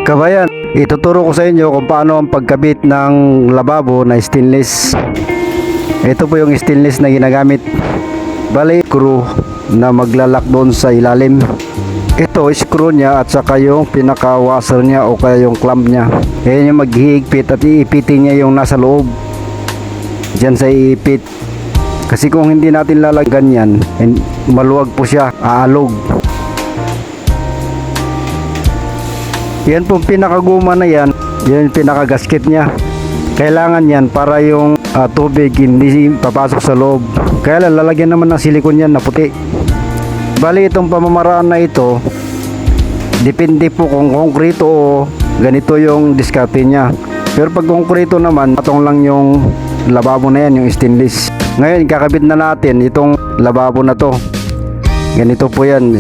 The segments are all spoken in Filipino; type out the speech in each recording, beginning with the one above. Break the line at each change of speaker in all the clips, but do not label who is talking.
Kabayan, ituturo ko sa inyo kung paano ang pagkabit ng lababo na stainless. Ito po yung stainless na ginagamit. Bali, screw na maglalak doon sa ilalim. Ito, screw niya at saka yung pinaka-washer niya o kaya yung clamp niya. Ayan yung maghihigpit at iipitin niya yung nasa loob. Diyan sa iipit. Kasi kung hindi natin lalagyan yan, maluwag po siya, aalog. Yan pong pinakaguma na yan, yan yung pinakagasket niya. Kailangan yan para yung tubig hindi papasok sa loob. Kaya lang lalagyan naman ng silikon yan na puti. Bali itong pamamaraan na ito, depende po kung konkreto o ganito yung diskarte niya. Pero pag konkreto naman, patong lang yung lababo na yan, yung stainless. Ngayon kakabit na natin itong lababo na to. Ganito po yan,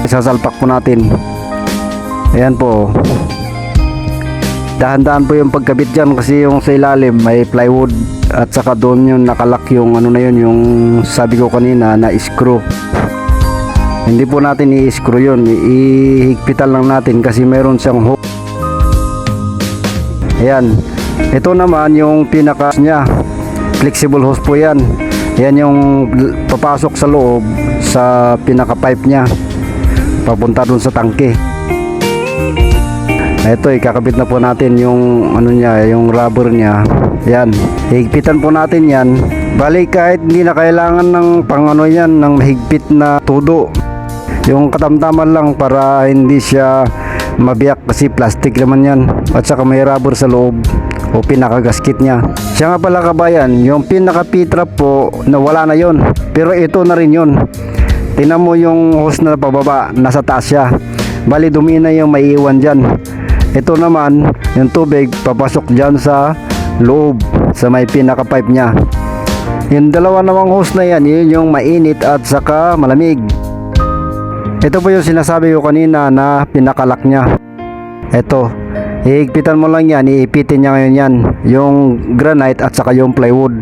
isasalpak po natin. Ayan po. Dahan-dahan po yung pagkabit dyan kasi yung sa ilalim may plywood at saka doon yung nakalak yung ano na yun, yung sabi ko kanina na screw. Hindi po natin i-screw yun, ihigpitan lang natin kasi meron siyang hook. Ayan. Ito naman yung pinaka niya, flexible hose po yan. Ayan yung papasok sa loob sa pinaka pipe niya papunta doon sa tangke. Ito ikakabit na po natin yung ano niya, yung rubber niya. Yan, higpitan po natin yan. Bali kahit hindi na kailangan ng pangano yan, ng mahigpit na tudo. Yung katamtaman lang para hindi siya mabiyak kasi plastic naman yan. At saka may rubber sa loob o pinakagasket niya. Siya nga pala kabayan, yung pinaka P-trap po nawala na yon. Pero ito na rin yon. Tingnan mo yung hose na pababa, nasa taas siya. Bali dumi na yung maiiwan dyan. Ito naman, yung tubig papasok dyan sa loob, sa may pinaka pipe nya. Yung dalawa namang hose na yan, yun yung mainit at saka malamig. Ito po yung sinasabi ko kanina na pinakalak nya. Ito, ihigpitan mo lang yan, iipitin niya ngayon yan. Yung granite at saka yung plywood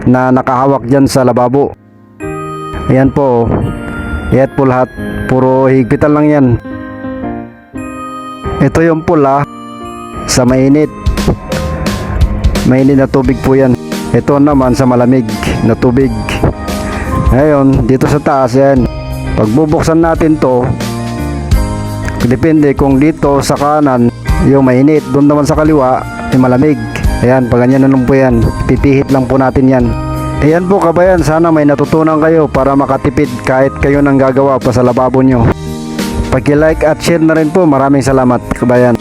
na nakahawak dyan sa lababo. Ayan po, ayan po lahat, puro higpitan lang yan. Ito yung pula sa mainit na tubig po yan. Ito naman sa malamig na tubig. Ngayon dito sa taas yan, pag bubuksan natin to, depende kung dito sa kanan yung mainit, doon naman sa kaliwa ay malamig. Ayan, pag ganyan na lang po yan, pipihit lang po natin yan. Ayan po kabayan, sana may natutunan kayo para makatipid kahit kayo nang gagawa pa sa lababo nyo. Paki-like at share na rin po. Maraming salamat kabayan.